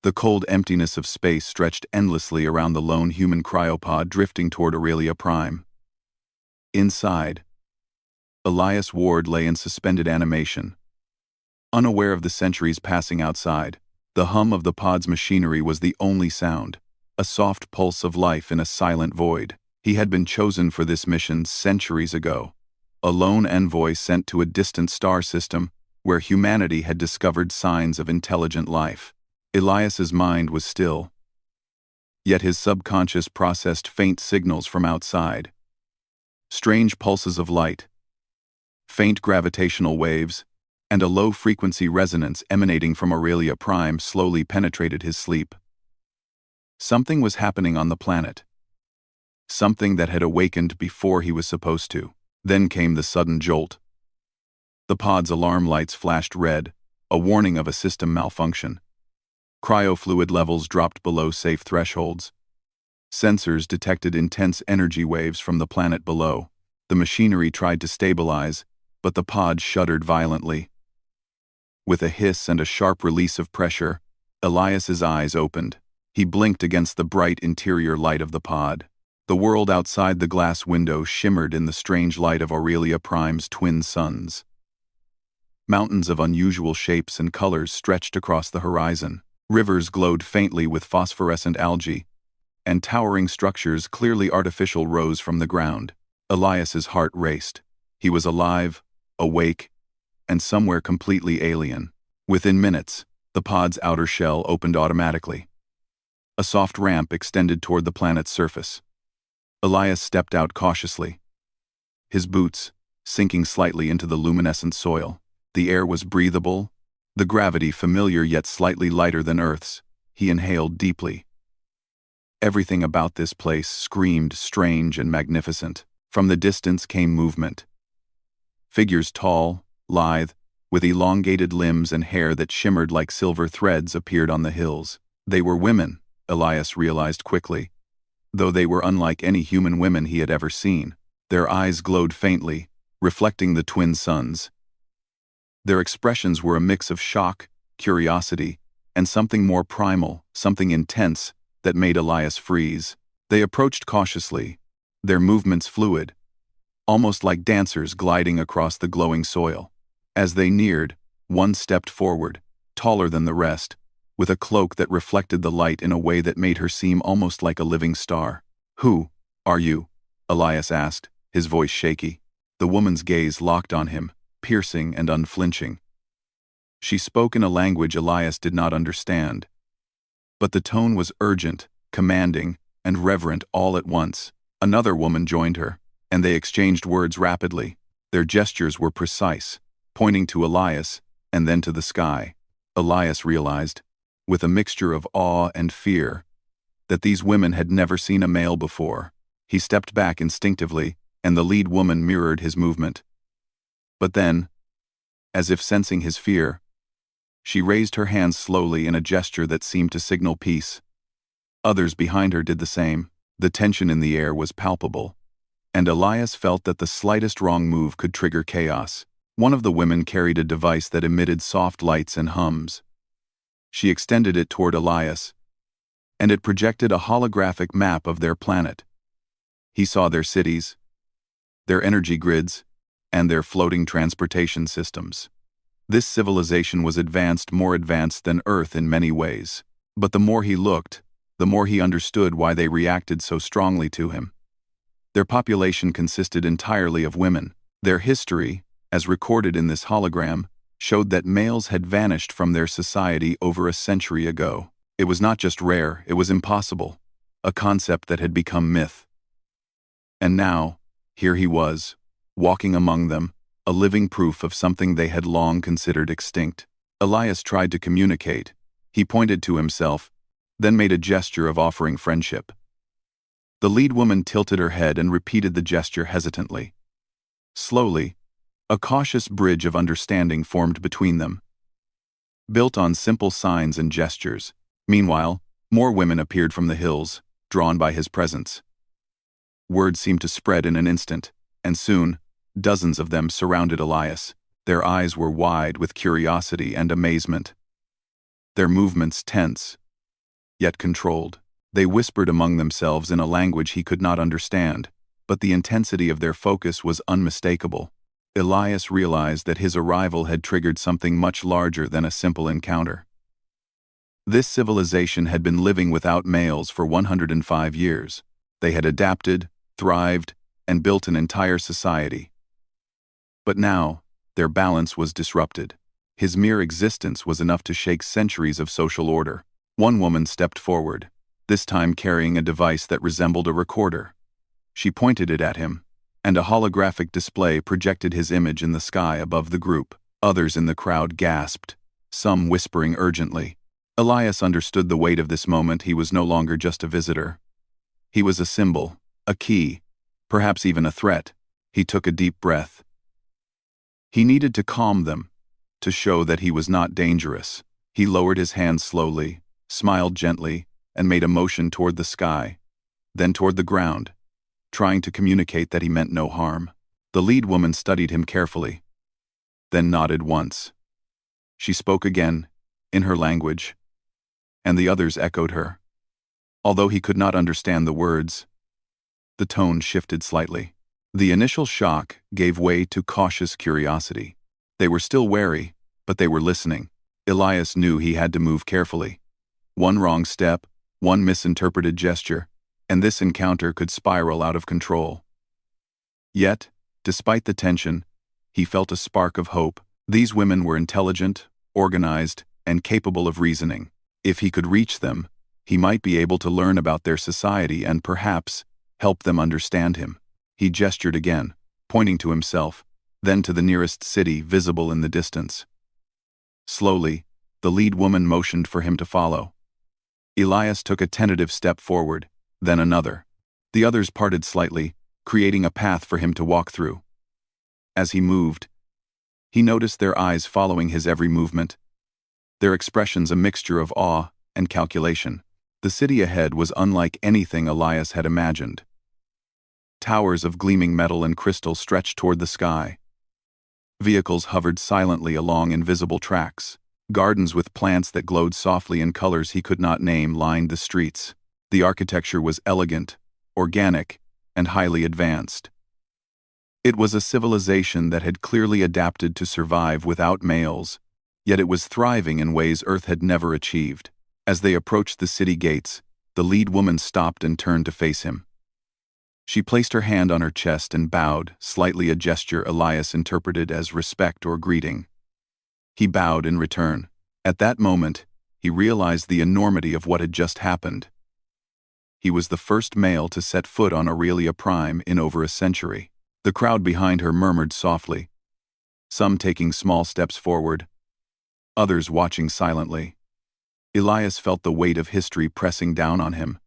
The cold emptiness of space stretched endlessly around the lone human cryopod drifting toward Aurelia Prime. Inside, Elias Ward lay in suspended animation. Unaware of the centuries passing outside, the hum of the pod's machinery was the only sound, a soft pulse of life in a silent void. He had been chosen for this mission centuries ago, a lone envoy sent to a distant star system where humanity had discovered signs of intelligent life. Elias's mind was still, yet his subconscious processed faint signals from outside. Strange pulses of light, faint gravitational waves, and a low-frequency resonance emanating from Aurelia Prime slowly penetrated his sleep. Something was happening on the planet. Something that had awakened before he was supposed to. Then came the sudden jolt. The pod's alarm lights flashed red, a warning of a system malfunction. Cryofluid levels dropped below safe thresholds. Sensors detected intense energy waves from the planet below. The machinery tried to stabilize, but the pod shuddered violently. With a hiss and a sharp release of pressure, Elias's eyes opened. He blinked against the bright interior light of the pod. The world outside the glass window shimmered in the strange light of Aurelia Prime's twin suns. Mountains of unusual shapes and colors stretched across the horizon. Rivers glowed faintly with phosphorescent algae, and towering structures clearly artificial rose from the ground. Elias's heart raced. He was alive, awake, and somewhere completely alien. Within minutes, the pod's outer shell opened automatically. A soft ramp extended toward the planet's surface. Elias stepped out cautiously, his boots sinking slightly into the luminescent soil. The air was breathable, the gravity familiar yet slightly lighter than Earth's. He inhaled deeply. Everything about this place screamed strange and magnificent. From the distance came movement. Figures tall, lithe, with elongated limbs and hair that shimmered like silver threads appeared on the hills. They were women, Elias realized quickly, though they were unlike any human women he had ever seen. Their eyes glowed faintly, reflecting the twin suns. Their expressions were a mix of shock, curiosity, and something more primal, something intense, that made Elias freeze. They approached cautiously, their movements fluid, almost like dancers gliding across the glowing soil. As they neared, one stepped forward, taller than the rest, with a cloak that reflected the light in a way that made her seem almost like a living star. "Who are you?" Elias asked, his voice shaky. The woman's gaze locked on him, piercing and unflinching. She spoke in a language Elias did not understand, but the tone was urgent, commanding, and reverent all at once. Another woman joined her, and they exchanged words rapidly. Their gestures were precise, pointing to Elias and then to the sky. Elias realized, with a mixture of awe and fear, that these women had never seen a male before. He stepped back instinctively, and the lead woman mirrored his movement. But then, as if sensing his fear, she raised her hands slowly in a gesture that seemed to signal peace. Others behind her did the same. The tension in the air was palpable, and Elias felt that the slightest wrong move could trigger chaos. One of the women carried a device that emitted soft lights and hums. She extended it toward Elias, and it projected a holographic map of their planet. He saw their cities, their energy grids, and their floating transportation systems. This civilization was more advanced than Earth in many ways. But the more he looked, the more he understood why they reacted so strongly to him. Their population consisted entirely of women. Their history, as recorded in this hologram, showed that males had vanished from their society over a century ago. It was not just rare, it was impossible, a concept that had become myth. And now, here he was, walking among them, a living proof of something they had long considered extinct. Elias tried to communicate. He pointed to himself, then made a gesture of offering friendship. The lead woman tilted her head and repeated the gesture hesitantly. Slowly, a cautious bridge of understanding formed between them, built on simple signs and gestures. Meanwhile, more women appeared from the hills, drawn by his presence. Word seemed to spread in an instant, and soon, dozens of them surrounded Elias. Their eyes were wide with curiosity and amazement. Their movements tense, yet controlled. They whispered among themselves in a language he could not understand, but the intensity of their focus was unmistakable. Elias realized that his arrival had triggered something much larger than a simple encounter. This civilization had been living without males for 105 years. They had adapted, thrived, and built an entire society. But now, their balance was disrupted. His mere existence was enough to shake centuries of social order. One woman stepped forward, this time carrying a device that resembled a recorder. She pointed it at him, and a holographic display projected his image in the sky above the group. Others in the crowd gasped, some whispering urgently. Elias understood the weight of this moment. He was no longer just a visitor. He was a symbol, a key, perhaps even a threat. He took a deep breath. He needed to calm them, to show that he was not dangerous. He lowered his hands slowly, smiled gently, and made a motion toward the sky, then toward the ground, trying to communicate that he meant no harm. The lead woman studied him carefully, then nodded once. She spoke again, in her language, and the others echoed her. Although he could not understand the words, the tone shifted slightly. The initial shock gave way to cautious curiosity. They were still wary, but they were listening. Elias knew he had to move carefully. One wrong step, one misinterpreted gesture, and this encounter could spiral out of control. Yet, despite the tension, he felt a spark of hope. These women were intelligent, organized, and capable of reasoning. If he could reach them, he might be able to learn about their society and perhaps help them understand him. He gestured again, pointing to himself, then to the nearest city visible in the distance. Slowly, the lead woman motioned for him to follow. Elias took a tentative step forward, then another. The others parted slightly, creating a path for him to walk through. As he moved, he noticed their eyes following his every movement, their expressions a mixture of awe and calculation. The city ahead was unlike anything Elias had imagined. Towers of gleaming metal and crystal stretched toward the sky. Vehicles hovered silently along invisible tracks. Gardens with plants that glowed softly in colors he could not name lined the streets. The architecture was elegant, organic, and highly advanced. It was a civilization that had clearly adapted to survive without males, yet it was thriving in ways Earth had never achieved. As they approached the city gates, the lead woman stopped and turned to face him. She placed her hand on her chest and bowed, slightly, a gesture Elias interpreted as respect or greeting. He bowed in return. At that moment, he realized the enormity of what had just happened. He was the first male to set foot on Aurelia Prime in over a century. The crowd behind her murmured softly, some taking small steps forward, others watching silently. Elias felt the weight of history pressing down on him.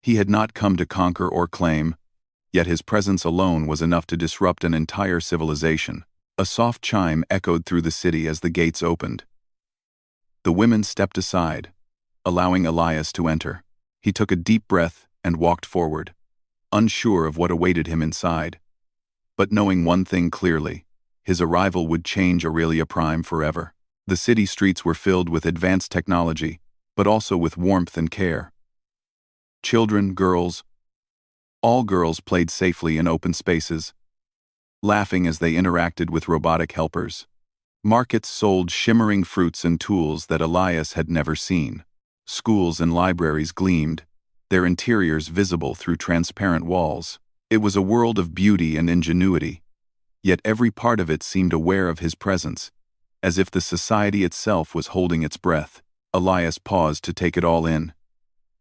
He had not come to conquer or claim, yet his presence alone was enough to disrupt an entire civilization. A soft chime echoed through the city as the gates opened. The women stepped aside, allowing Elias to enter. He took a deep breath and walked forward, unsure of what awaited him inside, but knowing one thing clearly: his arrival would change Aurelia Prime forever. The city streets were filled with advanced technology, but also with warmth and care. Children, girls, all girls played safely in open spaces, laughing as they interacted with robotic helpers. Markets sold shimmering fruits and tools that Elias had never seen. Schools and libraries gleamed, their interiors visible through transparent walls. It was a world of beauty and ingenuity, yet every part of it seemed aware of his presence, as if the society itself was holding its breath. Elias paused to take it all in.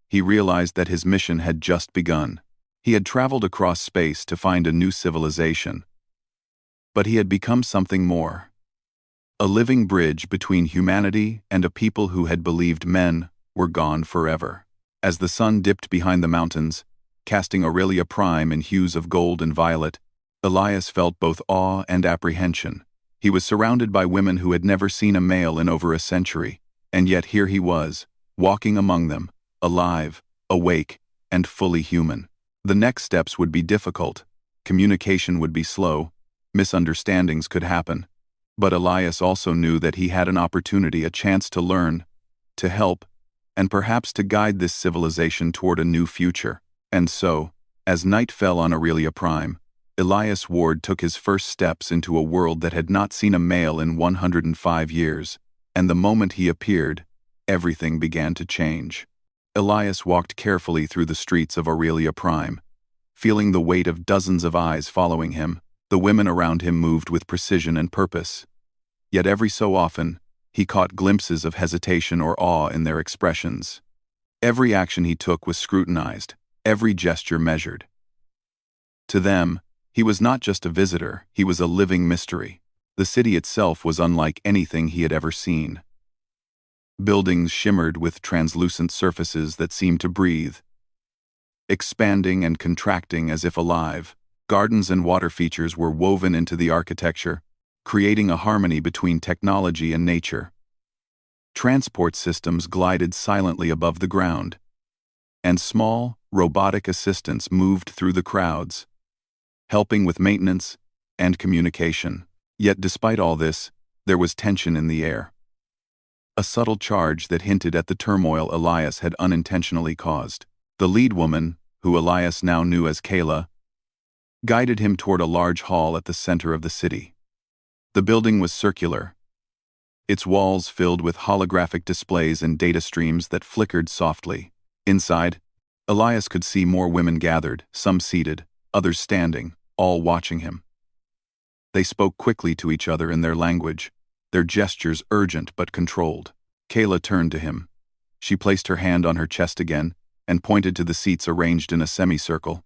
He realized that his mission had just begun. He had traveled across space to find a new civilization, but he had become something more. A living bridge between humanity and a people who had believed men were gone forever. As the sun dipped behind the mountains, casting Aurelia Prime in hues of gold and violet, Elias felt both awe and apprehension. He was surrounded by women who had never seen a male in over a century, and yet here he was, walking among them, alive, awake, and fully human. The next steps would be difficult. Communication would be slow. Misunderstandings could happen. But Elias also knew that he had an opportunity, a chance to learn, to help, and perhaps to guide this civilization toward a new future. And so, as night fell on Aurelia Prime, Elias Ward took his first steps into a world that had not seen a male in 105 years, and the moment he appeared, everything began to change. Elias walked carefully through the streets of Aurelia Prime, feeling the weight of dozens of eyes following him. The women around him moved with precision and purpose. Yet every so often, he caught glimpses of hesitation or awe in their expressions. Every action he took was scrutinized, every gesture measured. To them, he was not just a visitor, he was a living mystery. The city itself was unlike anything he had ever seen. Buildings shimmered with translucent surfaces that seemed to breathe, expanding and contracting as if alive. Gardens and water features were woven into the architecture, creating a harmony between technology and nature. Transport systems glided silently above the ground, and small, robotic assistants moved through the crowds, helping with maintenance and communication. Yet despite all this, there was tension in the air. A subtle charge that hinted at the turmoil Elias had unintentionally caused. The lead woman, who Elias now knew as Kayla, guided him toward a large hall at the center of the city. The building was circular, its walls filled with holographic displays and data streams that flickered softly. Inside, Elias could see more women gathered, some seated, others standing, all watching him. They spoke quickly to each other in their language, their gestures urgent but controlled. Kayla turned to him. She placed her hand on her chest again and pointed to the seats arranged in a semicircle.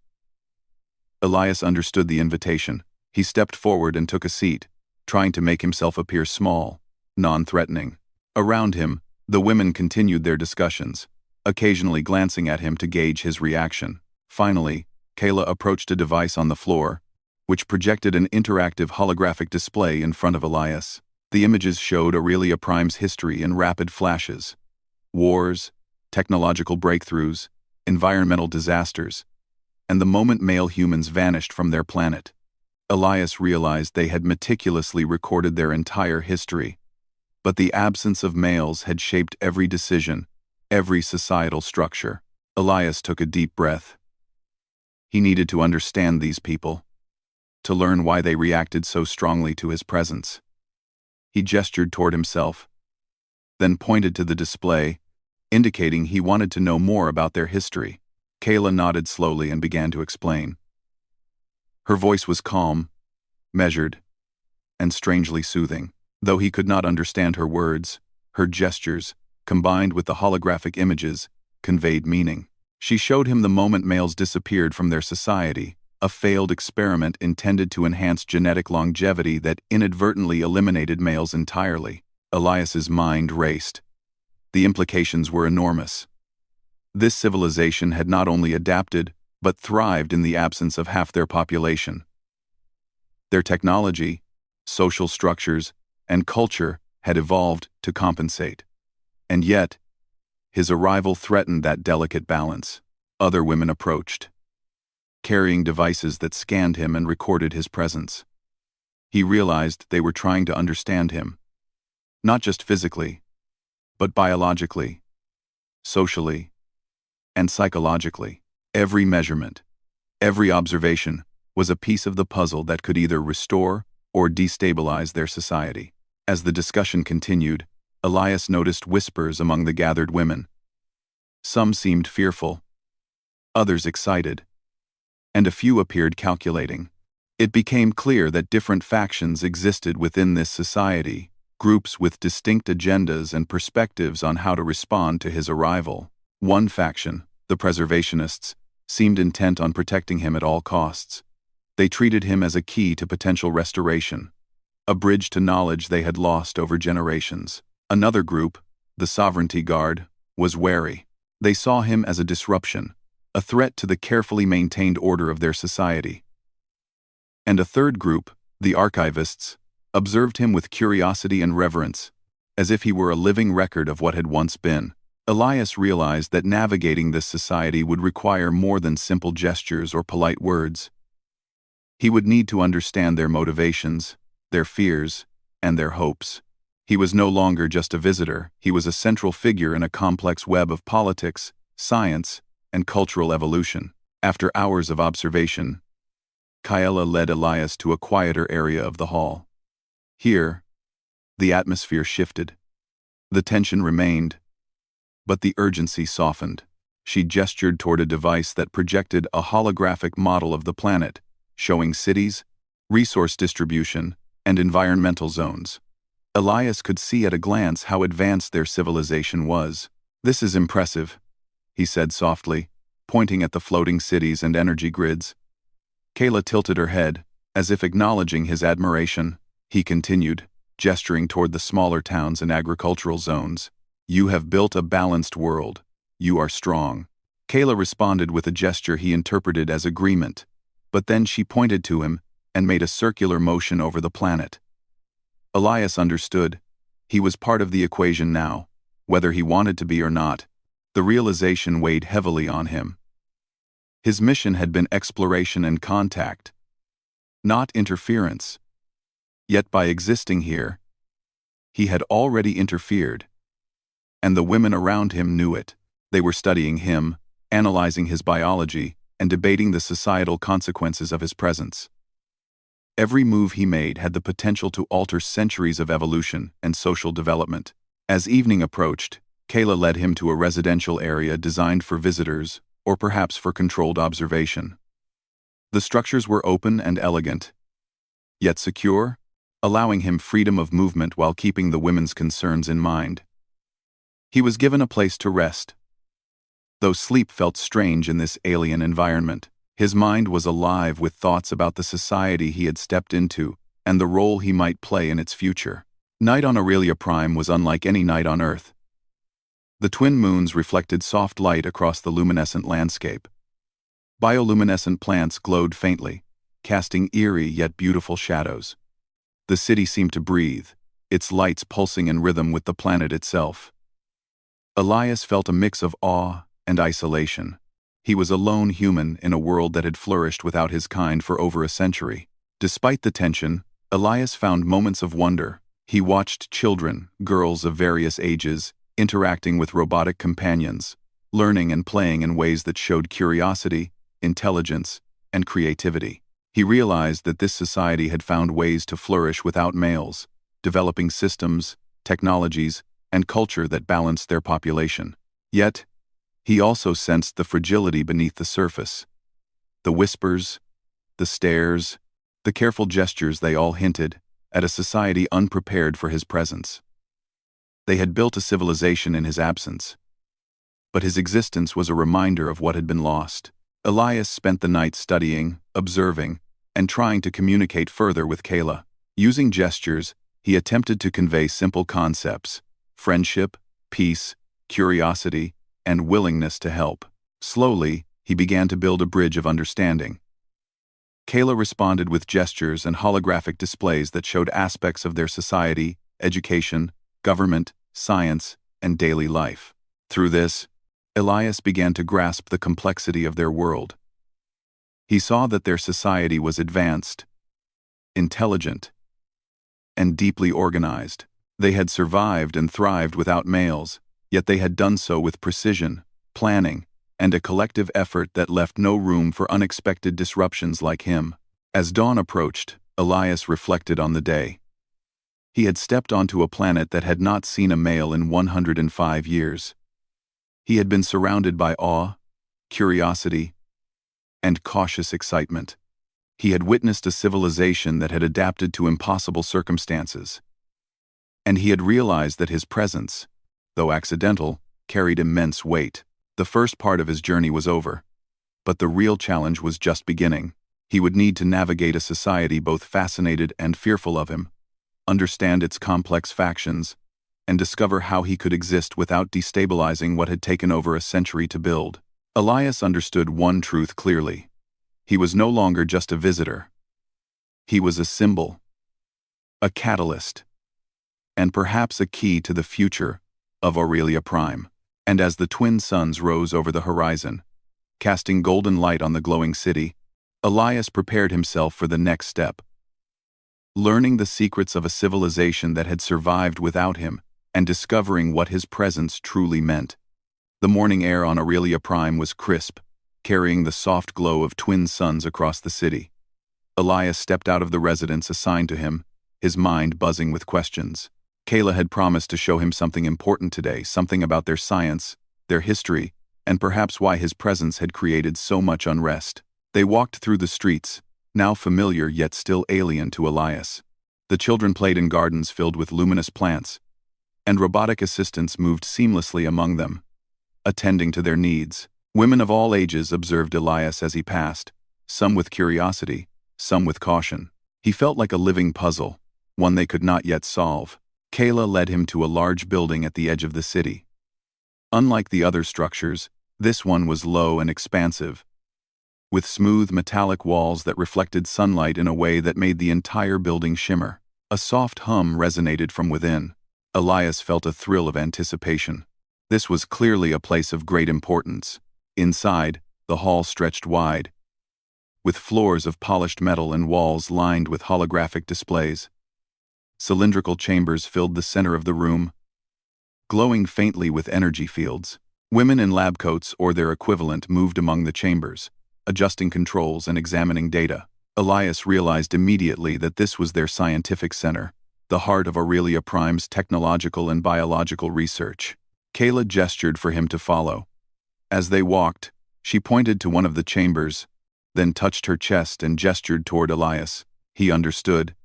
Elias understood the invitation. He stepped forward and took a seat, trying to make himself appear small, non-threatening. Around him, the women continued their discussions, occasionally glancing at him to gauge his reaction. Finally, Kayla approached a device on the floor, which projected an interactive holographic display in front of Elias. The images showed Aurelia Prime's history in rapid flashes: wars, technological breakthroughs, environmental disasters, and the moment male humans vanished from their planet. Elias realized they had meticulously recorded their entire history, but the absence of males had shaped every decision, every societal structure. Elias took a deep breath. He needed to understand these people, to learn why they reacted so strongly to his presence. He gestured toward himself, then pointed to the display, indicating he wanted to know more about their history. Kayla nodded slowly and began to explain. Her voice was calm, measured, and strangely soothing. Though he could not understand her words, her gestures, combined with the holographic images, conveyed meaning. She showed him the moment males disappeared from their society, a failed experiment intended to enhance genetic longevity that inadvertently eliminated males entirely. Elias's mind raced. The implications were enormous. This civilization had not only adapted, but thrived in the absence of half their population. Their technology, social structures, and culture had evolved to compensate. And yet, his arrival threatened that delicate balance. Other women approached, carrying devices that scanned him and recorded his presence. He realized they were trying to understand him, not just physically, but biologically, socially, and psychologically. Every measurement, every observation was a piece of the puzzle that could either restore or destabilize their society. As the discussion continued, Elias noticed whispers among the gathered women. Some seemed fearful, others excited, and a few appeared calculating. It became clear that different factions existed within this society, groups with distinct agendas and perspectives on how to respond to his arrival. One faction, the preservationists, seemed intent on protecting him at all costs. They treated him as a key to potential restoration, a bridge to knowledge they had lost over generations. Another group, the Sovereignty Guard, was wary. They saw him as a disruption, a threat to the carefully maintained order of their society. And a third group, the Archivists, observed him with curiosity and reverence, as if he were a living record of what had once been. Elias realized that navigating this society would require more than simple gestures or polite words. He would need to understand their motivations, their fears, and their hopes. He was no longer just a visitor, he was a central figure in a complex web of politics, science, and cultural evolution. After hours of observation, Kaela led Elias to a quieter area of the hall. Here, the atmosphere shifted. The tension remained, but the urgency softened. She gestured toward a device that projected a holographic model of the planet, showing cities, resource distribution, and environmental zones. Elias could see at a glance how advanced their civilization was. "This is impressive," he said softly, pointing at the floating cities and energy grids. Kayla tilted her head, as if acknowledging his admiration. He continued, gesturing toward the smaller towns and agricultural zones. "You have built a balanced world. You are strong." Kayla responded with a gesture he interpreted as agreement, but then she pointed to him and made a circular motion over the planet. Elias understood. He was part of the equation now, whether he wanted to be or not. The realization weighed heavily on him. His mission had been exploration and contact, not interference. Yet by existing here, he had already interfered. And the women around him knew it. They were studying him, analyzing his biology, and debating the societal consequences of his presence. Every move he made had the potential to alter centuries of evolution and social development. As evening approached, Kayla led him to a residential area designed for visitors, or perhaps for controlled observation. The structures were open and elegant, yet secure, allowing him freedom of movement while keeping the women's concerns in mind. He was given a place to rest. Though sleep felt strange in this alien environment, his mind was alive with thoughts about the society he had stepped into and the role he might play in its future. Night on Aurelia Prime was unlike any night on Earth. The twin moons reflected soft light across the luminescent landscape. Bioluminescent plants glowed faintly, casting eerie yet beautiful shadows. The city seemed to breathe, its lights pulsing in rhythm with the planet itself. Elias felt a mix of awe and isolation. He was a lone human in a world that had flourished without his kind for over a century. Despite the tension, Elias found moments of wonder. He watched children, girls of various ages, interacting with robotic companions, learning and playing in ways that showed curiosity, intelligence, and creativity. He realized that this society had found ways to flourish without males, developing systems, technologies, and culture that balanced their population. Yet, he also sensed the fragility beneath the surface. The whispers, the stares, the careful gestures, they all hinted at a society unprepared for his presence. They had built a civilization in his absence, but his existence was a reminder of what had been lost. Elias spent the night studying, observing, and trying to communicate further with Kayla. Using gestures, he attempted to convey simple concepts: friendship, peace, curiosity, and willingness to help. Slowly, he began to build a bridge of understanding. Kayla responded with gestures and holographic displays that showed aspects of their society, education, government, science, and daily life. Through this, Elias began to grasp the complexity of their world. He saw that their society was advanced, intelligent, and deeply organized. They had survived and thrived without males, yet they had done so with precision, planning, and a collective effort that left no room for unexpected disruptions like him. As dawn approached, Elias reflected on the day. He had stepped onto a planet that had not seen a male in 105 years. He had been surrounded by awe, curiosity, and cautious excitement. He had witnessed a civilization that had adapted to impossible circumstances. And he had realized that his presence, though accidental, carried immense weight. The first part of his journey was over, but the real challenge was just beginning. He would need to navigate a society both fascinated and fearful of him, understand its complex factions, and discover how he could exist without destabilizing what had taken over a century to build. Elias understood one truth clearly. He was no longer just a visitor. He was a symbol, a catalyst, and perhaps a key to the future of Aurelia Prime. And as the twin suns rose over the horizon, casting golden light on the glowing city, Elias prepared himself for the next step. learning the secrets of a civilization that had survived without him, and discovering what his presence truly meant. The morning air on Aurelia Prime was crisp, carrying the soft glow of twin suns across the city. Elias stepped out of the residence assigned to him, his mind buzzing with questions. Kayla had promised to show him something important today, something about their science, their history, and perhaps why his presence had created so much unrest. They walked through the streets, now familiar yet still alien to Elias. The children played in gardens filled with luminous plants, and robotic assistants moved seamlessly among them, attending to their needs. Women of all ages observed Elias as he passed, some with curiosity, some with caution. He felt like a living puzzle, one they could not yet solve. Kayla led him to a large building at the edge of the city. Unlike the other structures, this one was low and expansive, with smooth metallic walls that reflected sunlight in a way that made the entire building shimmer. A soft hum resonated from within. Elias felt a thrill of anticipation. This was clearly a place of great importance. Inside, the hall stretched wide, with floors of polished metal and walls lined with holographic displays. Cylindrical chambers filled the center of the room, glowing faintly with energy fields. Women in lab coats or their equivalent moved among the chambers, adjusting controls and examining data. Elias realized immediately that this was their scientific center, the heart of Aurelia Prime's technological and biological research. Kayla gestured for him to follow. As they walked, she pointed to one of the chambers, then touched her chest and gestured toward Elias. He understood.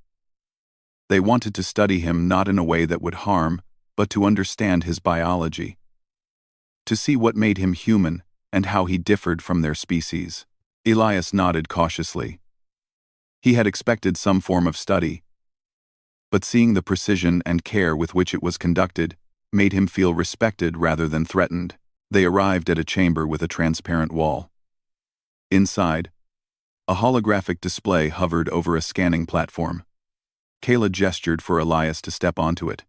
They wanted to study him not in a way that would harm, but to understand his biology, to see what made him human and how he differed from their species. Elias nodded cautiously. He had expected some form of study, but seeing the precision and care with which it was conducted made him feel respected rather than threatened. They arrived at a chamber with a transparent wall. Inside, a holographic display hovered over a scanning platform. Kayla gestured for Elias to step onto it.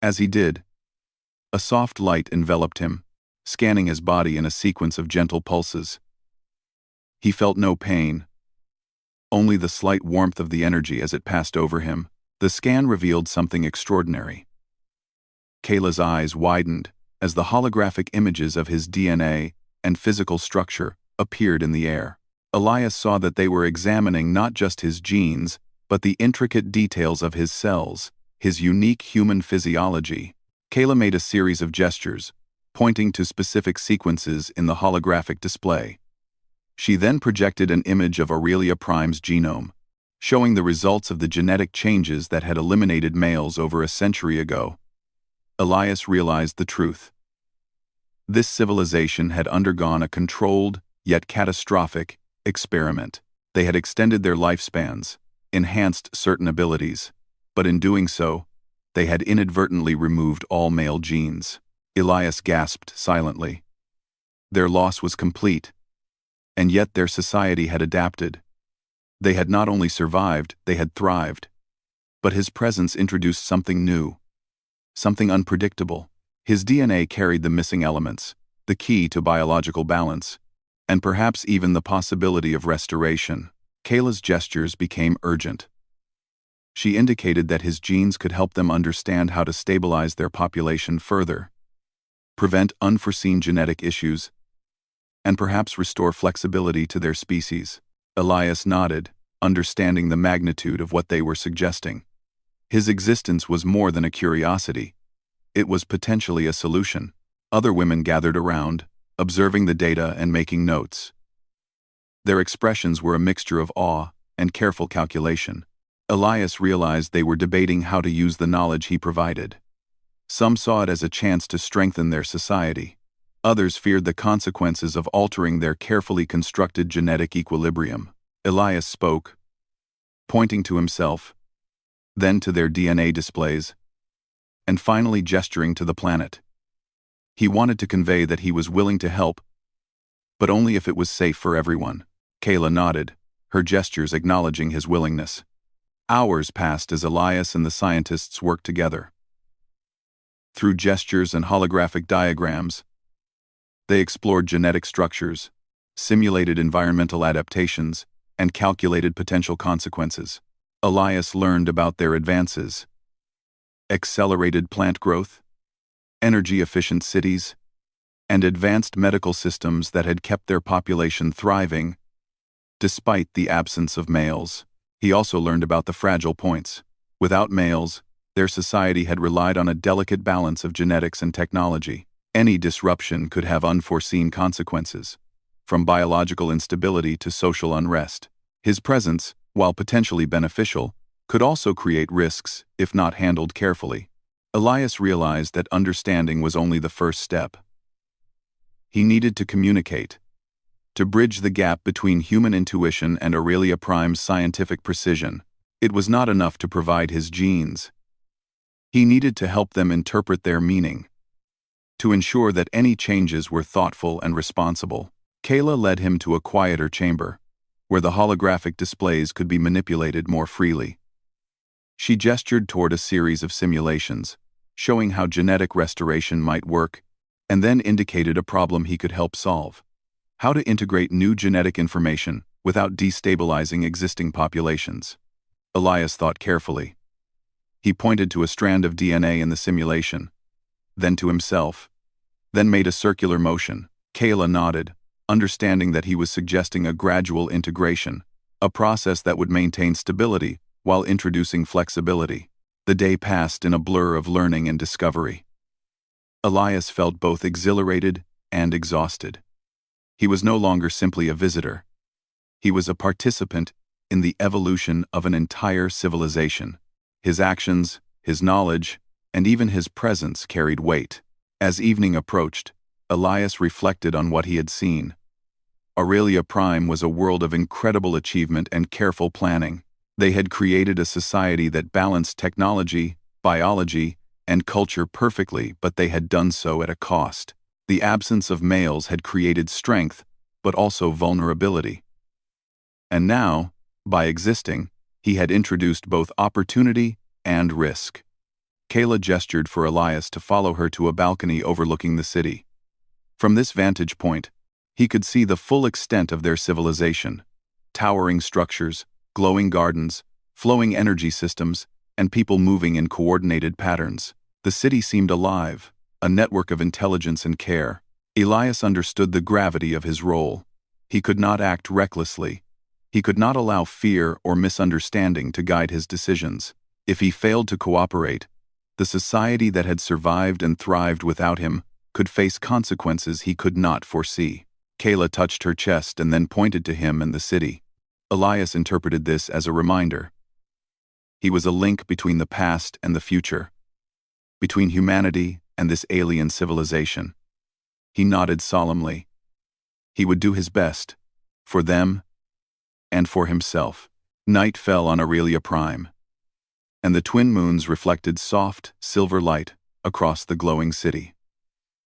As he did, a soft light enveloped him, scanning his body in a sequence of gentle pulses. He felt no pain, only the slight warmth of the energy as it passed over him. The scan revealed something extraordinary. Kayla's eyes widened as the holographic images of his DNA and physical structure appeared in the air. Elias saw that they were examining not just his genes, but the intricate details of his cells, his unique human physiology. Kayla made a series of gestures, pointing to specific sequences in the holographic display. She then projected an image of Aurelia Prime's genome, showing the results of the genetic changes that had eliminated males over a century ago. Elias realized the truth. This civilization had undergone a controlled, yet catastrophic, experiment. They had extended their lifespans, enhanced certain abilities, but in doing so, they had inadvertently removed all male genes. Elias gasped silently. Their loss was complete, and yet their society had adapted. They had not only survived, they had thrived. But his presence introduced something new, something unpredictable. His DNA carried the missing elements, the key to biological balance, and perhaps even the possibility of restoration. Kayla's gestures became urgent. She indicated that his genes could help them understand how to stabilize their population further, prevent unforeseen genetic issues, and perhaps restore flexibility to their species. Elias nodded, understanding the magnitude of what they were suggesting. His existence was more than a curiosity. It was potentially a solution. Other women gathered around, observing the data and making notes. Their expressions were a mixture of awe and careful calculation. Elias realized they were debating how to use the knowledge he provided. Some saw it as a chance to strengthen their society. Others feared the consequences of altering their carefully constructed genetic equilibrium. Elias spoke, pointing to himself, then to their DNA displays, and finally gesturing to the planet. He wanted to convey that he was willing to help, but only if it was safe for everyone. Kayla nodded, her gestures acknowledging his willingness. Hours passed as Elias and the scientists worked together. Through gestures and holographic diagrams, they explored genetic structures, simulated environmental adaptations, and calculated potential consequences. Elias learned about their advances: accelerated plant growth, energy-efficient cities, and advanced medical systems that had kept their population thriving despite the absence of males. He also learned about the fragile points. Without males, their society had relied on a delicate balance of genetics and technology. Any disruption could have unforeseen consequences, from biological instability to social unrest. His presence, while potentially beneficial, could also create risks if not handled carefully. Elias realized that understanding was only the first step. He needed to communicate, to bridge the gap between human intuition and Aurelia Prime's scientific precision. It was not enough to provide his genes. He needed to help them interpret their meaning, to ensure that any changes were thoughtful and responsible. Kayla led him to a quieter chamber, where the holographic displays could be manipulated more freely. She gestured toward a series of simulations, showing how genetic restoration might work, and then indicated a problem he could help solve: how to integrate new genetic information without destabilizing existing populations. Elias thought carefully. He pointed to a strand of DNA in the simulation, then to himself, then made a circular motion. Kayla nodded, understanding that he was suggesting a gradual integration, a process that would maintain stability while introducing flexibility. The day passed in a blur of learning and discovery. Elias felt both exhilarated and exhausted. He was no longer simply a visitor. He was a participant in the evolution of an entire civilization. His actions, his knowledge, and even his presence carried weight. As evening approached, Elias reflected on what he had seen. Aurelia Prime was a world of incredible achievement and careful planning. They had created a society that balanced technology, biology, and culture perfectly, but they had done so at a cost. The absence of males had created strength, but also vulnerability. And now, by existing, he had introduced both opportunity and risk. Kayla gestured for Elias to follow her to a balcony overlooking the city. From this vantage point, he could see the full extent of their civilization: towering structures, glowing gardens, flowing energy systems, and people moving in coordinated patterns. The city seemed alive, a network of intelligence and care. Elias understood the gravity of his role. He could not act recklessly. He could not allow fear or misunderstanding to guide his decisions. If he failed to cooperate, the society that had survived and thrived without him could face consequences he could not foresee. Kayla touched her chest and then pointed to him and the city. Elias interpreted this as a reminder. He was a link between the past and the future, between humanity and this alien civilization. He nodded solemnly. He would do his best, for them and for himself. Night fell on Aurelia Prime, and the twin moons reflected soft, silver light across the glowing city.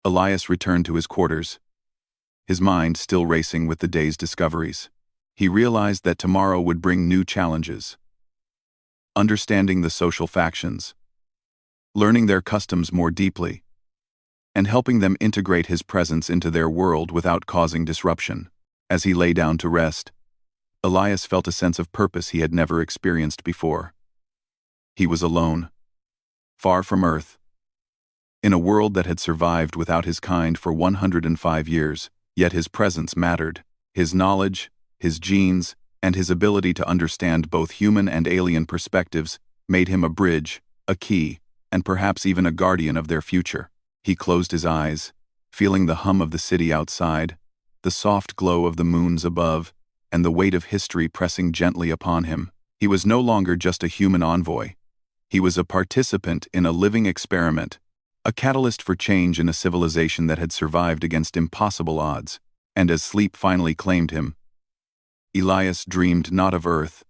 Elias returned to his quarters, his mind still racing with the day's discoveries. He realized that tomorrow would bring new challenges: understanding the social factions, learning their customs more deeply, and helping them integrate his presence into their world without causing disruption. As he lay down to rest, Elias felt a sense of purpose he had never experienced before. He was alone, far from Earth, in a world that had survived without his kind for 105 years, yet his presence mattered. His knowledge, his genes, and his ability to understand both human and alien perspectives made him a bridge, a key, and perhaps even a guardian of their future. He closed his eyes, feeling the hum of the city outside, the soft glow of the moons above, and the weight of history pressing gently upon him. He was no longer just a human envoy. He was a participant in a living experiment, a catalyst for change in a civilization that had survived against impossible odds. And as sleep finally claimed him, Elias dreamed not of Earth,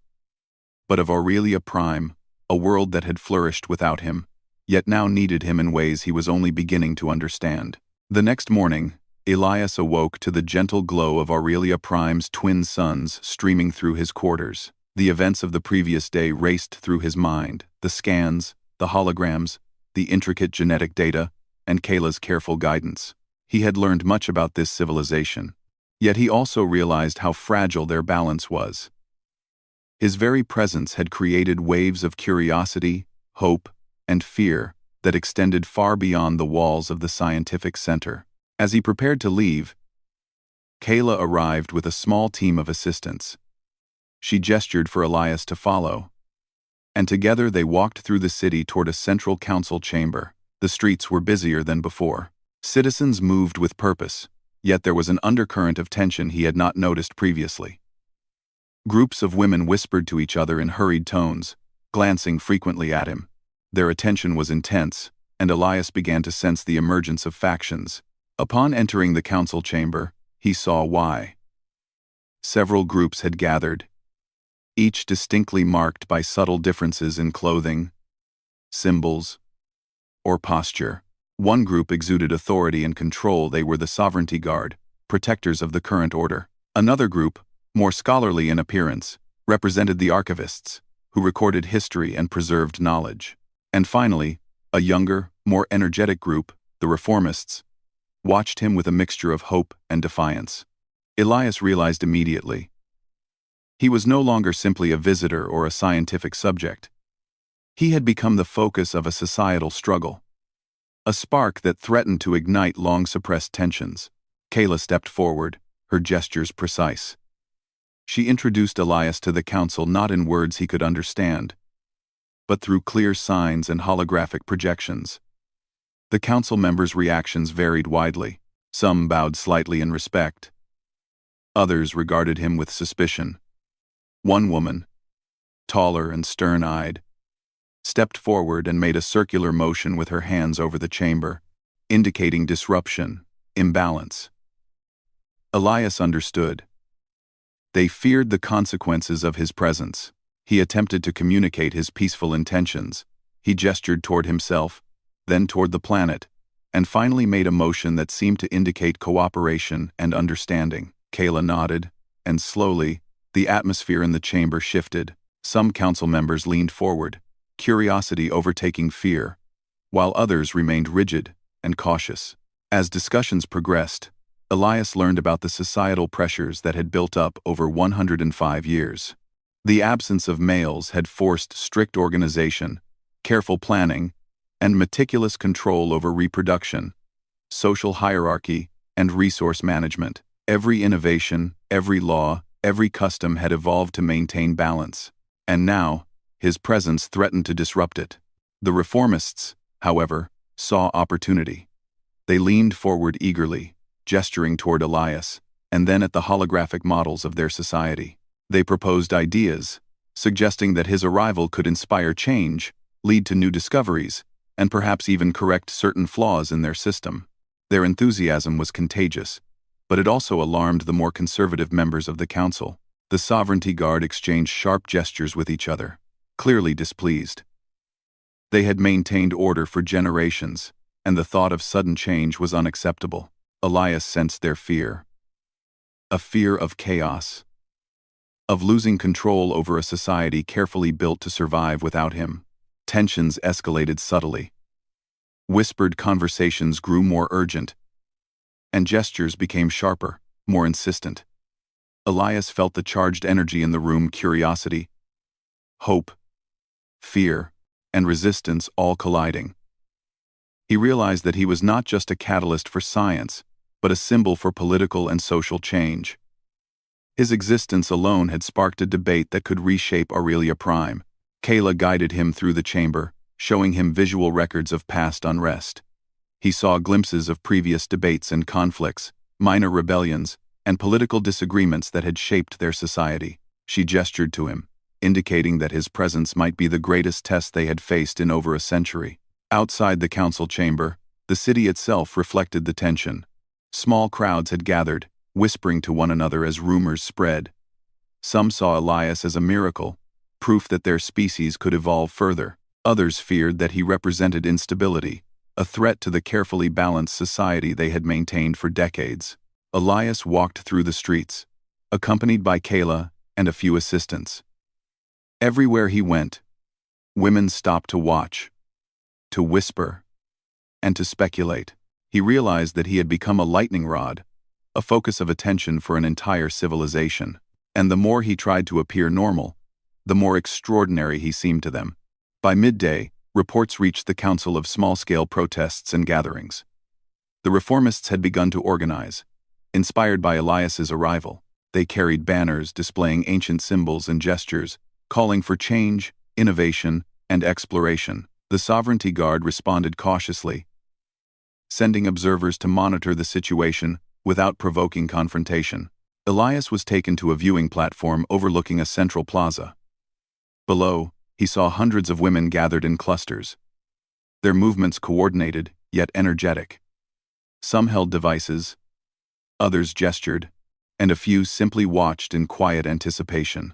but of Aurelia Prime, a world that had flourished without him, yet now needed him in ways he was only beginning to understand. The next morning, Elias awoke to the gentle glow of Aurelia Prime's twin suns streaming through his quarters. The events of the previous day raced through his mind: the scans, the holograms, the intricate genetic data, and Kayla's careful guidance. He had learned much about this civilization, yet he also realized how fragile their balance was. His very presence had created waves of curiosity, hope, and fear that extended far beyond the walls of the scientific center. As he prepared to leave, Kayla arrived with a small team of assistants. She gestured for Elias to follow, and together they walked through the city toward a central council chamber. The streets were busier than before. Citizens moved with purpose, yet there was an undercurrent of tension he had not noticed previously. Groups of women whispered to each other in hurried tones, glancing frequently at him. Their attention was intense, and Elias began to sense the emergence of factions. Upon entering the council chamber, he saw why. Several groups had gathered, each distinctly marked by subtle differences in clothing, symbols, or posture. One group exuded authority and control. They were the Sovereignty Guard, protectors of the current order. Another group, more scholarly in appearance, represented the archivists, who recorded history and preserved knowledge. And finally, a younger, more energetic group, the Reformists, watched him with a mixture of hope and defiance. Elias realized immediately. He was no longer simply a visitor or a scientific subject. He had become the focus of a societal struggle, a spark that threatened to ignite long-suppressed tensions. Kayla stepped forward, her gestures precise. She introduced Elias to the council not in words he could understand, but through clear signs and holographic projections. The council members' reactions varied widely. Some bowed slightly in respect. Others regarded him with suspicion. One woman, taller and stern-eyed, stepped forward and made a circular motion with her hands over the chamber, indicating disruption, imbalance. Elias understood. They feared the consequences of his presence. He attempted to communicate his peaceful intentions. He gestured toward himself, then toward the planet, and finally made a motion that seemed to indicate cooperation and understanding. Kayla nodded, and slowly, the atmosphere in the chamber shifted. Some council members leaned forward, curiosity overtaking fear, while others remained rigid and cautious. As discussions progressed, Elias learned about the societal pressures that had built up over 105 years. The absence of males had forced strict organization, careful planning, and meticulous control over reproduction, social hierarchy, and resource management. Every innovation, every law, every custom had evolved to maintain balance, and now, his presence threatened to disrupt it. The Reformists, however, saw opportunity. They leaned forward eagerly, gesturing toward Elias, and then at the holographic models of their society. They proposed ideas, suggesting that his arrival could inspire change, lead to new discoveries, and perhaps even correct certain flaws in their system. Their enthusiasm was contagious, but it also alarmed the more conservative members of the council. The Sovereignty Guard exchanged sharp gestures with each other, clearly displeased. They had maintained order for generations, and the thought of sudden change was unacceptable. Elias sensed their fear. A fear of chaos, of losing control over a society carefully built to survive without him. Tensions escalated subtly. Whispered conversations grew more urgent, and gestures became sharper, more insistent. Elias felt the charged energy in the room: curiosity, hope, fear, and resistance all colliding. He realized that he was not just a catalyst for science, but a symbol for political and social change. His existence alone had sparked a debate that could reshape Aurelia Prime. Kayla guided him through the chamber, showing him visual records of past unrest. He saw glimpses of previous debates and conflicts, minor rebellions, and political disagreements that had shaped their society. She gestured to him, indicating that his presence might be the greatest test they had faced in over a century. Outside the council chamber, the city itself reflected the tension. Small crowds had gathered, whispering to one another as rumors spread. Some saw Elias as a miracle, proof that their species could evolve further. Others feared that he represented instability, a threat to the carefully balanced society they had maintained for decades. Elias walked through the streets, accompanied by Kayla and a few assistants. Everywhere he went, women stopped to watch, to whisper, and to speculate. He realized that he had become a lightning rod, a focus of attention for an entire civilization. And the more he tried to appear normal, the more extraordinary he seemed to them. By midday, reports reached the council of small-scale protests and gatherings. The reformists had begun to organize. Inspired by Elias's arrival, they carried banners displaying ancient symbols and gestures, calling for change, innovation, and exploration. The Sovereignty Guard responded cautiously, sending observers to monitor the situation without provoking confrontation. Elias was taken to a viewing platform overlooking a central plaza. Below, he saw hundreds of women gathered in clusters. Their movements coordinated, yet energetic. Some held devices, others gestured, and a few simply watched in quiet anticipation.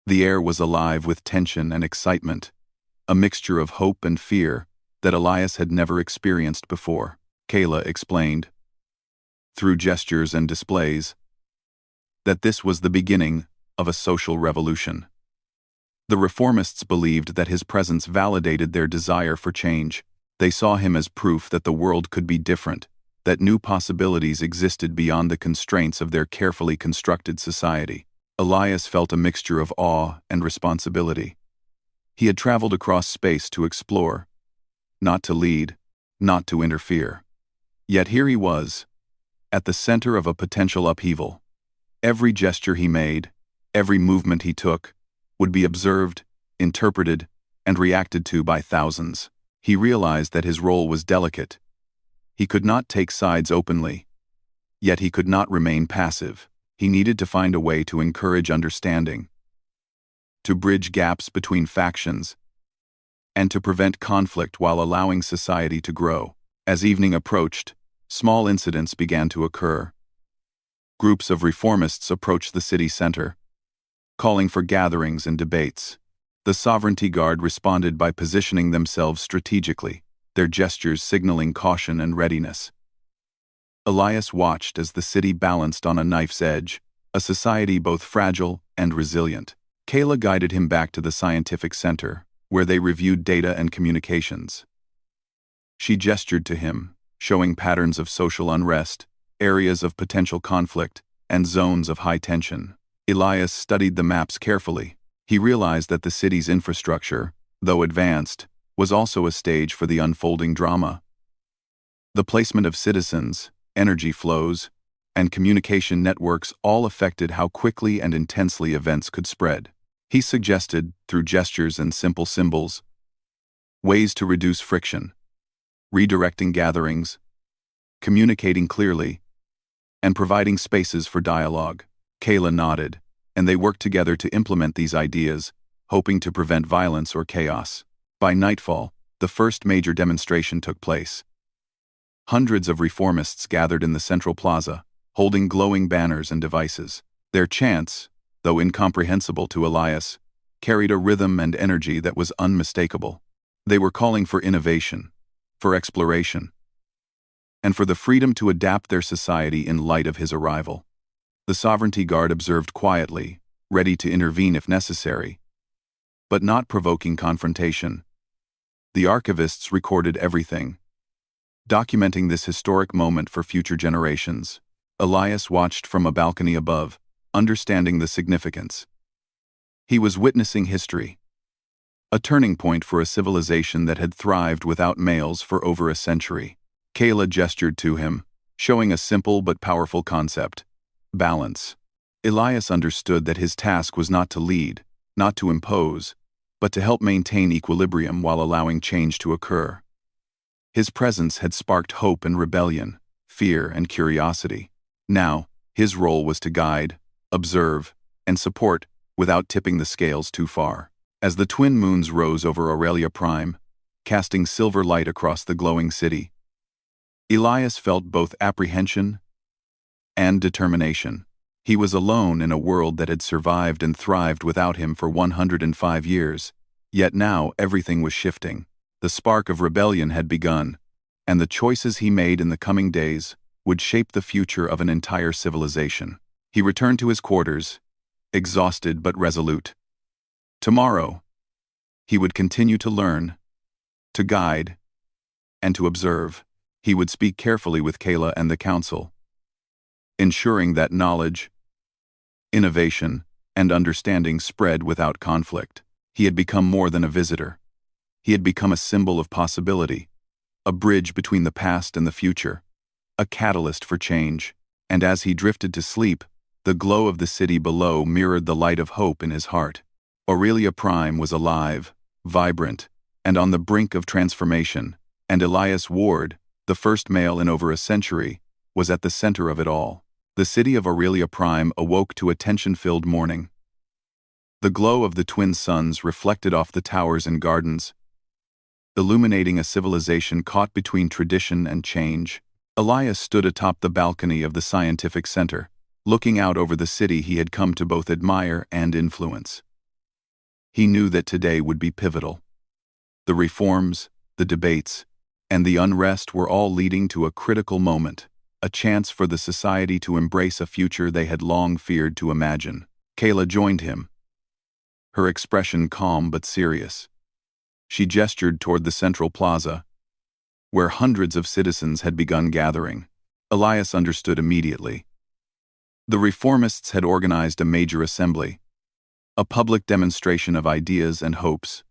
The air was alive with tension and excitement, a mixture of hope and fear that Elias had never experienced before. Kayla explained, through gestures and displays, that this was the beginning of a social revolution. The reformists believed that his presence validated their desire for change. They saw him as proof that the world could be different, that new possibilities existed beyond the constraints of their carefully constructed society. Elias felt a mixture of awe and responsibility. He had traveled across space to explore, not to lead, not to interfere. Yet here he was, at the center of a potential upheaval. Every gesture he made, every movement he took, would be observed, interpreted, and reacted to by thousands. He realized that his role was delicate. He could not take sides openly, yet he could not remain passive. He needed to find a way to encourage understanding, to bridge gaps between factions, and to prevent conflict while allowing society to grow. As evening approached, small incidents began to occur. Groups of reformists approached the city center, calling for gatherings and debates. The Sovereignty Guard responded by positioning themselves strategically, their gestures signaling caution and readiness. Elias watched as the city balanced on a knife's edge, a society both fragile and resilient. Kayla guided him back to the scientific center, where they reviewed data and communications. She gestured to him, showing patterns of social unrest, areas of potential conflict, and zones of high tension. Elias studied the maps carefully. He realized that the city's infrastructure, though advanced, was also a stage for the unfolding drama. The placement of citizens, energy flows, and communication networks all affected how quickly and intensely events could spread. He suggested, through gestures and simple symbols, ways to reduce friction, redirecting gatherings, communicating clearly, and providing spaces for dialogue. Kayla nodded, and they worked together to implement these ideas, hoping to prevent violence or chaos. By nightfall, the first major demonstration took place. Hundreds of reformists gathered in the central plaza, holding glowing banners and devices. Their chants, though incomprehensible to Elias, carried a rhythm and energy that was unmistakable. They were calling for innovation, for exploration, and for the freedom to adapt their society in light of his arrival. The Sovereignty Guard observed quietly, ready to intervene if necessary, but not provoking confrontation. The archivists recorded everything, documenting this historic moment for future generations. Elias watched from a balcony above, understanding the significance. He was witnessing history, a turning point for a civilization that had thrived without males for over a century. Kayla gestured to him, showing a simple but powerful concept: balance. Elias understood that his task was not to lead, not to impose, but to help maintain equilibrium while allowing change to occur. His presence had sparked hope and rebellion, fear and curiosity. Now, his role was to guide, observe, and support without tipping the scales too far. As the twin moons rose over Aurelia Prime, casting silver light across the glowing city, Elias felt both apprehension and determination. He was alone in a world that had survived and thrived without him for 105 years, yet now everything was shifting. The spark of rebellion had begun, and the choices he made in the coming days would shape the future of an entire civilization. He returned to his quarters, exhausted but resolute. Tomorrow, he would continue to learn, to guide, and to observe. He would speak carefully with Kayla and the council, ensuring that knowledge, innovation, and understanding spread without conflict. He had become more than a visitor. He had become a symbol of possibility, a bridge between the past and the future, a catalyst for change. And as he drifted to sleep, the glow of the city below mirrored the light of hope in his heart. Aurelia Prime was alive, vibrant, and on the brink of transformation, and Elias Ward, the first male in over a century, was at the center of it all. The city of Aurelia Prime awoke to a tension-filled morning. The glow of the twin suns reflected off the towers and gardens, illuminating a civilization caught between tradition and change. Elias stood atop the balcony of the scientific center, looking out over the city he had come to both admire and influence. He knew that today would be pivotal. The reforms, the debates, and the unrest were all leading to a critical moment, a chance for the society to embrace a future they had long feared to imagine. Kayla joined him, her expression calm but serious. She gestured toward the central plaza, where hundreds of citizens had begun gathering. Elias understood immediately. The reformists had organized a major assembly, a public demonstration of ideas and hopes.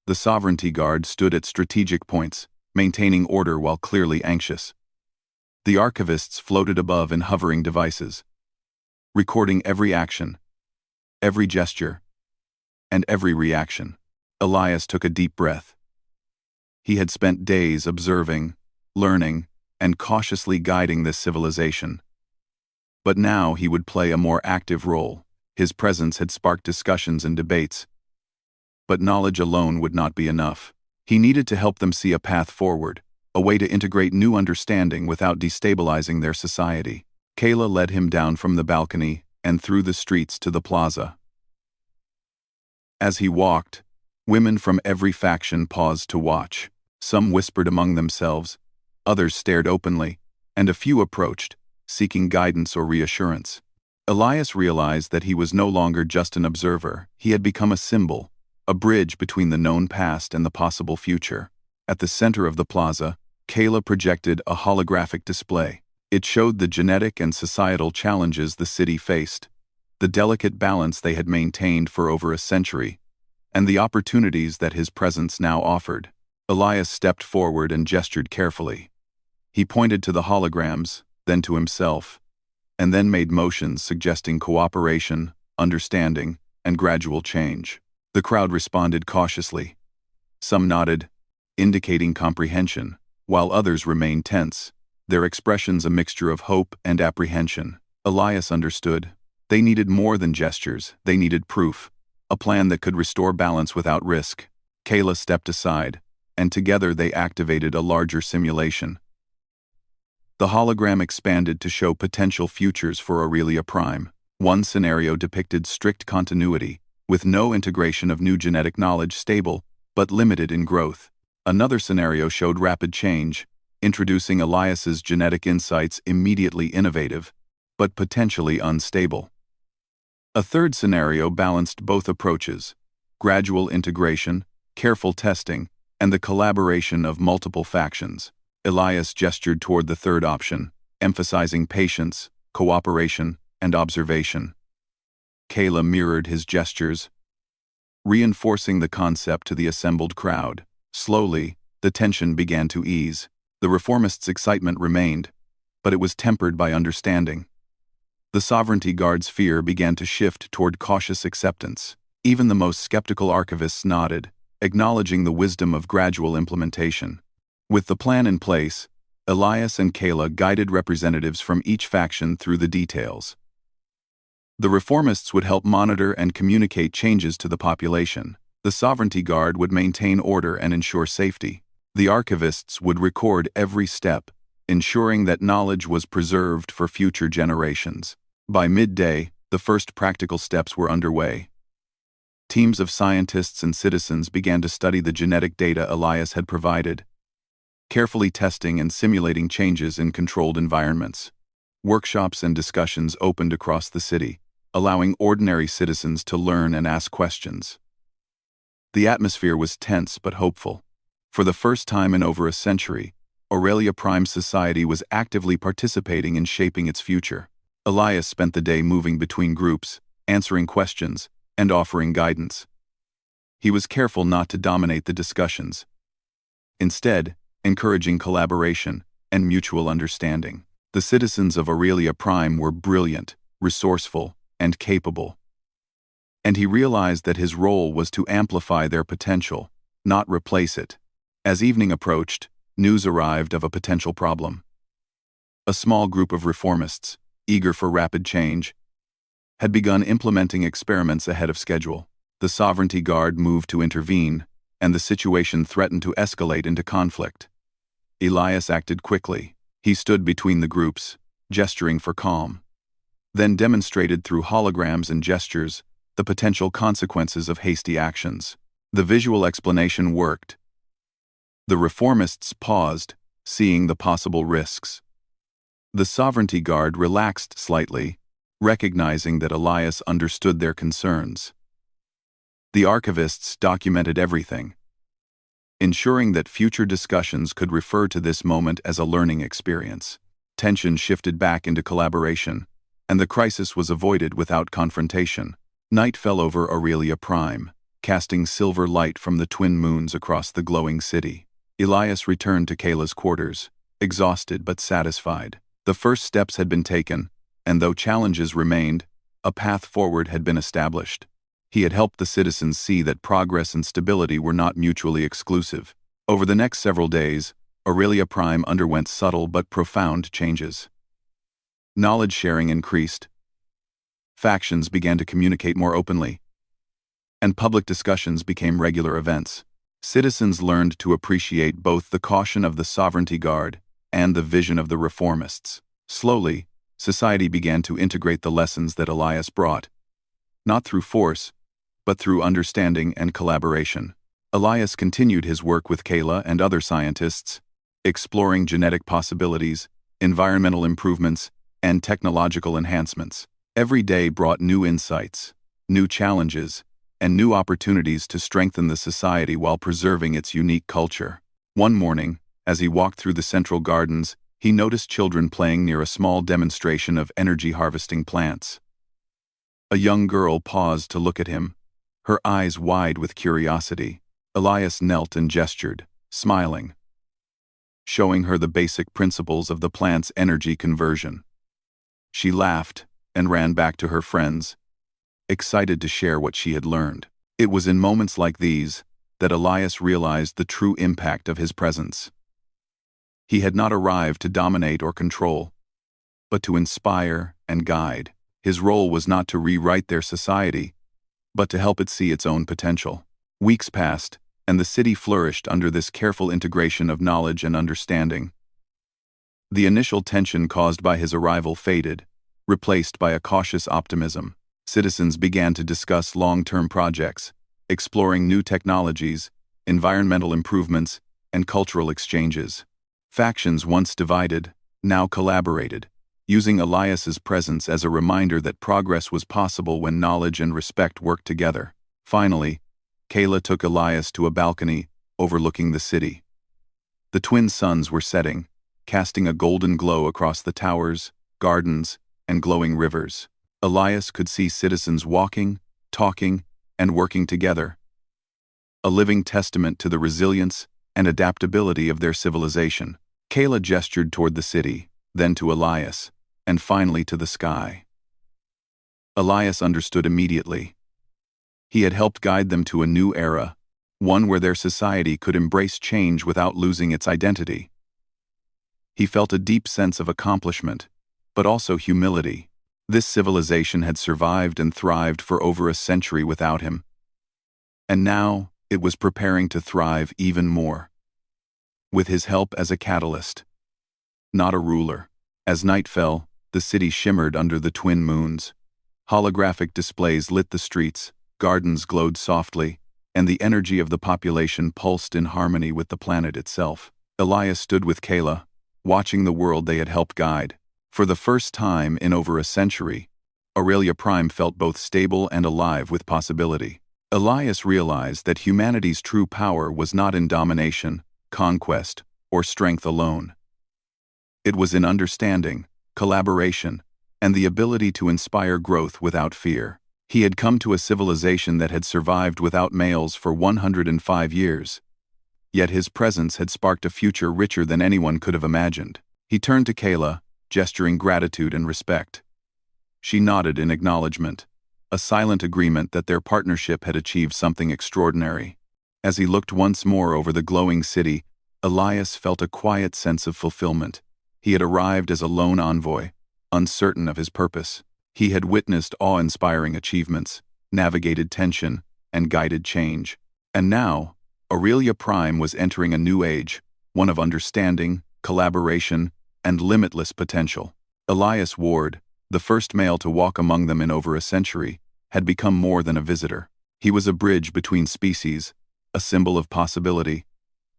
The Sovereignty Guard stood at strategic points, maintaining order while clearly anxious. The archivists floated above in hovering devices, recording every action, every gesture, and every reaction. Elias took a deep breath. He had spent days observing, learning, and cautiously guiding this civilization. But now he would play a more active role. His presence had sparked discussions and debates. But knowledge alone would not be enough. He needed to help them see a path forward, a way to integrate new understanding without destabilizing their society. Kayla led him down from the balcony and through the streets to the plaza. As he walked, women from every faction paused to watch. Some whispered among themselves, others stared openly, and a few approached, seeking guidance or reassurance. Elias realized that he was no longer just an observer. He had become a symbol, a bridge between the known past and the possible future. At the center of the plaza, Kayla projected a holographic display. It showed the genetic and societal challenges the city faced, the delicate balance they had maintained for over a century, and the opportunities that his presence now offered. Elias stepped forward and gestured carefully. He pointed to the holograms, then to himself, and then made motions suggesting cooperation, understanding, and gradual change. The crowd responded cautiously. Some nodded, indicating comprehension, while others remained tense, their expressions a mixture of hope and apprehension. Elias understood. They needed more than gestures, they needed proof, a plan that could restore balance without risk. Kayla stepped aside, and together they activated a larger simulation. The hologram expanded to show potential futures for Aurelia Prime. One scenario depicted strict continuity, with no integration of new genetic knowledge, stable, but limited in growth. Another scenario showed rapid change, introducing Elias's genetic insights immediately innovative, but potentially unstable. A third scenario balanced both approaches, gradual integration, careful testing, and the collaboration of multiple factions. Elias gestured toward the third option, emphasizing patience, cooperation, and observation. Kayla mirrored his gestures, reinforcing the concept to the assembled crowd. Slowly, the tension began to ease. The reformists' excitement remained, but it was tempered by understanding. The Sovereignty Guard's fear began to shift toward cautious acceptance. Even the most skeptical archivists nodded, acknowledging the wisdom of gradual implementation. With the plan in place, Elias and Kayla guided representatives from each faction through the details. The reformists would help monitor and communicate changes to the population. The Sovereignty Guard would maintain order and ensure safety. The archivists would record every step, ensuring that knowledge was preserved for future generations. By midday, the first practical steps were underway. Teams of scientists and citizens began to study the genetic data Elias had provided, carefully testing and simulating changes in controlled environments. Workshops and discussions opened across the city, allowing ordinary citizens to learn and ask questions. The atmosphere was tense but hopeful. For the first time in over a century, Aurelia Prime society was actively participating in shaping its future. Elias spent the day moving between groups, answering questions, and offering guidance. He was careful not to dominate the discussions, instead, encouraging collaboration and mutual understanding. The citizens of Aurelia Prime were brilliant, resourceful, and capable. And he realized that his role was to amplify their potential, not replace it. As evening approached, news arrived of a potential problem. A small group of reformists, eager for rapid change, had begun implementing experiments ahead of schedule. The Sovereignty Guard moved to intervene, and the situation threatened to escalate into conflict. Elias acted quickly. He stood between the groups, gesturing for calm, then demonstrated through holograms and gestures the potential consequences of hasty actions. The visual explanation worked. The reformists paused, seeing the possible risks. The Sovereignty Guard relaxed slightly, recognizing that Elias understood their concerns. The archivists documented everything, ensuring that future discussions could refer to this moment as a learning experience. Tension shifted back into collaboration, and the crisis was avoided without confrontation. Night fell over Aurelia Prime, casting silver light from the twin moons across the glowing city. Elias returned to Kayla's quarters, exhausted but satisfied. The first steps had been taken, and though challenges remained, a path forward had been established. He had helped the citizens see that progress and stability were not mutually exclusive. Over the next several days, Aurelia Prime underwent subtle but profound changes. Knowledge sharing increased. Factions began to communicate more openly, and public discussions became regular events. Citizens learned to appreciate both the caution of the Sovereignty Guard and the vision of the reformists. Slowly, society began to integrate the lessons that Elias brought, not through force, but through understanding and collaboration. Elias continued his work with Kayla and other scientists, exploring genetic possibilities, environmental improvements, and technological enhancements. Every day brought new insights, new challenges, and new opportunities to strengthen the society while preserving its unique culture. One morning, as he walked through the central gardens, he noticed children playing near a small demonstration of energy-harvesting plants. A young girl paused to look at him, her eyes wide with curiosity. Elias knelt and gestured, smiling, showing her the basic principles of the plant's energy conversion. She laughed and ran back to her friends, excited to share what she had learned. It was in moments like these that Elias realized the true impact of his presence. He had not arrived to dominate or control, but to inspire and guide. His role was not to rewrite their society, but to help it see its own potential. Weeks passed, and the city flourished under this careful integration of knowledge and understanding. The initial tension caused by his arrival faded, replaced by a cautious optimism. Citizens began to discuss long-term projects, exploring new technologies, environmental improvements, and cultural exchanges. Factions once divided, now collaborated, using Elias's presence as a reminder that progress was possible when knowledge and respect worked together. Finally, Kayla took Elias to a balcony overlooking the city. The twin suns were setting, casting a golden glow across the towers, gardens, and glowing rivers. Elias could see citizens walking, talking, and working together, a living testament to the resilience and adaptability of their civilization. Kayla gestured toward the city, then to Elias, and finally to the sky. Elias understood immediately. He had helped guide them to a new era, one where their society could embrace change without losing its identity. He felt a deep sense of accomplishment, but also humility. This civilization had survived and thrived for over a century without him, and now it was preparing to thrive even more, with his help as a catalyst, not a ruler. As night fell, the city shimmered under the twin moons. Holographic displays lit the streets, gardens glowed softly, and the energy of the population pulsed in harmony with the planet itself. Elias stood with Kayla, watching the world they had helped guide. For the first time in over a century, Aurelia Prime felt both stable and alive with possibility. Elias realized that humanity's true power was not in domination, conquest, or strength alone. It was in understanding, collaboration, and the ability to inspire growth without fear. He had come to a civilization that had survived without males for 105 years. Yet his presence had sparked a future richer than anyone could have imagined. He turned to Kayla, gesturing gratitude and respect. She nodded in acknowledgement, a silent agreement that their partnership had achieved something extraordinary. As he looked once more over the glowing city, Elias felt a quiet sense of fulfillment. He had arrived as a lone envoy, uncertain of his purpose. He had witnessed awe-inspiring achievements, navigated tension, and guided change. And now, Aurelia Prime was entering a new age, one of understanding, collaboration, and limitless potential. Elias Ward, the first male to walk among them in over a century, had become more than a visitor. He was a bridge between species, a symbol of possibility,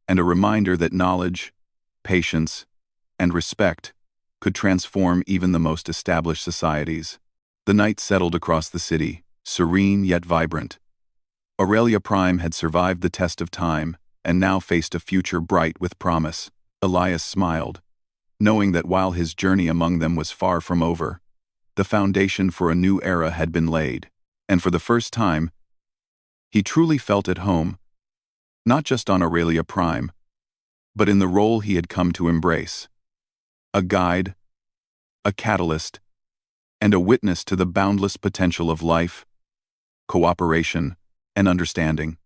and a reminder that knowledge, patience, and respect could transform even the most established societies. The night settled across the city, serene yet vibrant. Aurelia Prime had survived the test of time and now faced a future bright with promise. Elias smiled, knowing that while his journey among them was far from over, the foundation for a new era had been laid, and for the first time, he truly felt at home, not just on Aurelia Prime, but in the role he had come to embrace. A guide, a catalyst, and a witness to the boundless potential of life, cooperation, and understanding.